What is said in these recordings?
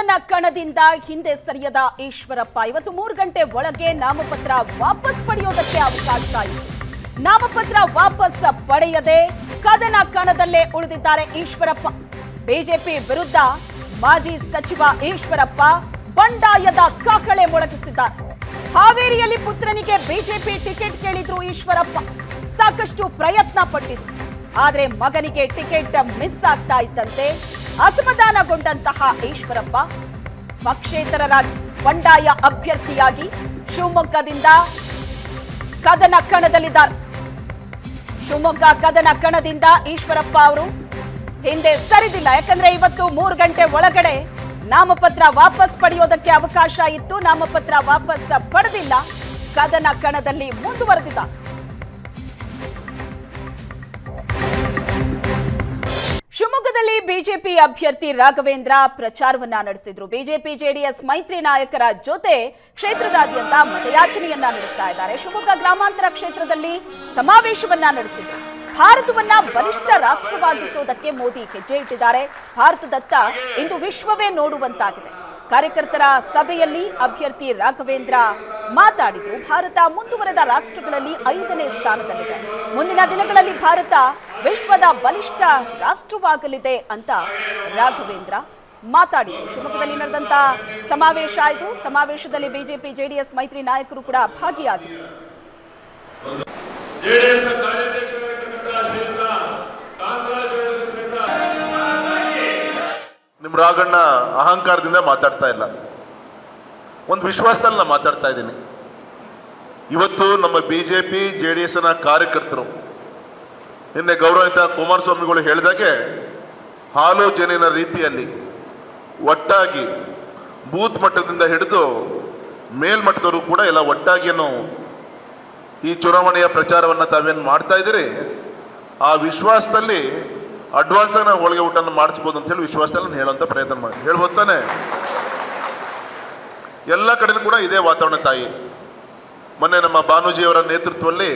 ಕದನ ಕಣದಿಂದ ಹಿಂದೆ ಸರಿಯದ ಈಶ್ವರಪ್ಪ ಇವತ್ತು 3 ಗಂಟೆ ಒಳಗೆ ನಾಮಪತ್ರ ವಾಪಸ್ ಪಡೆಯೋದಕ್ಕೆ ಅವಕಾಶ ಇದೆ. ನಾಮಪತ್ರ ವಾಪಸ್ ಪಡೆಯದೆ ಕದನ ಕಣದಲ್ಲೇ ಉಳಿದಿದ್ದಾರೆ ಈಶ್ವರಪ್ಪ. ಬಿಜೆಪಿ ವಿರುದ್ಧ ಮಾಜಿ ಸಚಿವ ಈಶ್ವರಪ್ಪ ಬಂಡಾಯದ ಕಹಳೆ ಮೊಳಗಿಸಿದ್ದಾರೆ. ಹಾವೇರಿಯಲ್ಲಿ ಪುತ್ರನಿಗೆ ಬಿಜೆಪಿ ಟಿಕೆಟ್ ಕೇಳಿದ್ರು ಈಶ್ವರಪ್ಪ. ಸಾಕಷ್ಟು ಪ್ರಯತ್ನ ಪಟ್ಟಿದ್ರು, ಆದ್ರೆ ಮಗನಿಗೆ ಟಿಕೆಟ್ ಮಿಸ್ ಆಗ್ತಾ ಇದ್ದಂತೆ ಅಸಮಾಧಾನಗೊಂಡಂತಹ ಈಶ್ವರಪ್ಪ ಪಕ್ಷೇತರರಾಗಿ ಬಂಡಾಯ ಅಭ್ಯರ್ಥಿಯಾಗಿ ಶಿವಮೊಗ್ಗದಿಂದ ಕದನ ಕಣದಲ್ಲಿದ್ದಾರೆ. ಶಿವಮೊಗ್ಗ ಕದನ ಕಣದಿಂದ ಈಶ್ವರಪ್ಪ ಅವರು ಹಿಂದೆ ಸರಿದಿಲ್ಲ. ಯಾಕಂದ್ರೆ ಇವತ್ತು 3 ಗಂಟೆ ಒಳಗಡೆ ನಾಮಪತ್ರ ವಾಪಸ್ ಪಡೆಯೋದಕ್ಕೆ ಅವಕಾಶ ಇತ್ತು. ನಾಮಪತ್ರ ವಾಪಸ್ ಪಡೆದಿಲ್ಲ, ಕದನ ಕಣದಲ್ಲಿ ಮುಂದುವರೆದಿದ್ದಾರೆ. ಶಿವಮೊಗ್ಗದಲ್ಲಿ ಬಿಜೆಪಿ ಅಭ್ಯರ್ಥಿ ರಾಘವೇಂದ್ರ ಪ್ರಚಾರವನ್ನ ನಡೆಸಿದ್ರು. ಬಿಜೆಪಿ ಜೆಡಿಎಸ್ ಮೈತ್ರಿ ನಾಯಕರ ಜೊತೆ ಕ್ಷೇತ್ರದಾದ್ಯಂತ ಮತಯಾಚನೆಯನ್ನ ನಡೆಸ್ತಾ ಇದ್ದಾರೆ. ಶಿವಮೊಗ್ಗ ಗ್ರಾಮಾಂತರ ಕ್ಷೇತ್ರದಲ್ಲಿ ಸಮಾವೇಶವನ್ನ ನಡೆಸಿದ್ರು. ಭಾರತವನ್ನ ಬಲಿಷ್ಠ ರಾಷ್ಟ್ರವಾಗಿಸೋದಕ್ಕೆ ಮೋದಿ ಹೆಜ್ಜೆ ಇಟ್ಟಿದ್ದಾರೆ. ಭಾರತದತ್ತ ಇಂದು ವಿಶ್ವವೇ ನೋಡುವಂತಾಗಿದೆ. ಕಾರ್ಯಕರ್ತರ ಸಭೆಯಲ್ಲಿ ಅಭ್ಯರ್ಥಿ ರಾಘವೇಂದ್ರ ಮಾತಾಡಿದ್ರು. ಭಾರತ ಮುಂದುವರೆದ ರಾಷ್ಟ್ರಗಳಲ್ಲಿ 5ನೇ ಸ್ಥಾನದಲ್ಲಿದೆ. ಮುಂದಿನ ದಿನಗಳಲ್ಲಿ ಭಾರತ ವಿಶ್ವದ ಬಲಿಷ್ಠ ರಾಷ್ಟ್ರವಾಗಲಿದೆ ಅಂತ ರಾಘವೇಂದ್ರ ಮಾತಾಡಿದ್ರು. ಶಿವಮೊಗ್ಗದಲ್ಲಿ ನಡೆದಂತ ಸಮಾವೇಶ ಆಯಿತು. ಸಮಾವೇಶದಲ್ಲಿ ಬಿಜೆಪಿ ಜೆಡಿಎಸ್ ಮೈತ್ರಿ ನಾಯಕರು ಕೂಡ ಭಾಗಿಯಾಗಿದ್ದರು. ನಿಮ್ಮ ರಾಘಣ್ಣ ಅಹಂಕಾರದಿಂದ ಮಾತಾಡ್ತಾ ಇಲ್ಲ, ಒಂದು ವಿಶ್ವಾಸದಲ್ಲಿ ನಾನು ಮಾತಾಡ್ತಾ ಇದ್ದೀನಿ. ಇವತ್ತು ನಮ್ಮ ಬಿಜೆಪಿ ಜೆಡಿಎಸ್ನ ಕಾರ್ಯಕರ್ತರು ನಿನ್ನೆ ಗೌರವಿತ ಕುಮಾರಸ್ವಾಮಿಗಳು ಹೇಳಿದಾಗೆ ಹಾಲು ಜನಿನ ರೀತಿಯಲ್ಲಿ ಒಟ್ಟಾಗಿ ಬೂತ್ ಮಟ್ಟದಿಂದ ಹಿಡಿದು ಮೇಲ್ಮಟ್ಟದವರು ಕೂಡ ಎಲ್ಲ ಒಟ್ಟಾಗಿಯನ್ನು ಈ ಚುನಾವಣೆಯ ಪ್ರಚಾರವನ್ನು ತಾವೇನು ಮಾಡ್ತಾ ಇದ್ದೀರಿ, ಆ ವಿಶ್ವಾಸದಲ್ಲಿ ಅಡ್ವಾನ್ಸ್ ಆಗಿ ನಾವು ಹೋಳಿಗೆ ಊಟನ ಮಾಡಿಸ್ಬೋದು ಅಂತ ಹೇಳಿ ವಿಶ್ವಾಸದಲ್ಲಿ ನಾನು ಹೇಳುವಂಥ ಪ್ರಯತ್ನ ಮಾಡಿ ಹೇಳ್ಬೋದು ತಾನೆ. ಎಲ್ಲ ಕಡೆನೂ ಕೂಡ ಇದೇ ವಾತಾವರಣ ತಾಯಿ. ಮೊನ್ನೆ ನಮ್ಮ ಭಾನುಜಿಯವರ ನೇತೃತ್ವದಲ್ಲಿ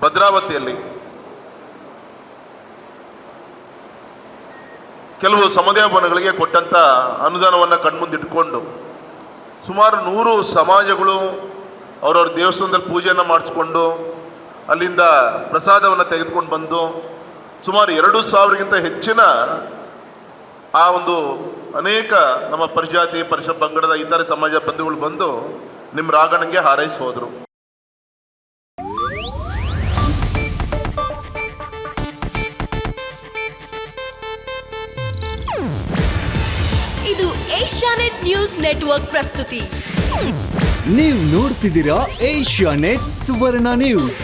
ಭದ್ರಾವತಿಯಲ್ಲಿ ಕೆಲವು ಸಮುದಾಯ ಭವನಗಳಿಗೆ ಕೊಟ್ಟಂತ ಅನುದಾನವನ್ನು ಕಣ್ಮುಂದಿಟ್ಕೊಂಡು ಸುಮಾರು 100 ಸಮಾಜಗಳು ಅವರವ್ರ ದೇವಸ್ಥಾನದಲ್ಲಿ ಪೂಜೆಯನ್ನು ಮಾಡಿಸ್ಕೊಂಡು ಅಲ್ಲಿಂದ ಪ್ರಸಾದವನ್ನು ತೆಗೆದುಕೊಂಡು ಬಂದು ಸುಮಾರು 2,000ಗಿಂತ ಹೆಚ್ಚಿನ ಆ ಒಂದು ಅನೇಕ ನಮ್ಮ ಪರಿಜಾತಿ ಪರಿಷತ್ ಪಂಗಡದ ಇತರೆ ಸಮಾಜ ಬಂಧುಗಳು ಬಂದು ನಿಮ್ಮ ರಾಘಣ್ಣಂಗೆ ಹಾರೈಸಿ ಹೋದರು. ಇದು ಏಷ್ಯಾನೆಟ್ ನ್ಯೂಸ್ ನೆಟ್ವರ್ಕ್ ಪ್ರಸ್ತುತಿ. ನೀವು ನೋಡ್ತಿದ್ದೀರಾ ಏಷ್ಯಾನೆಟ್ ಸುವರ್ಣ ನ್ಯೂಸ್.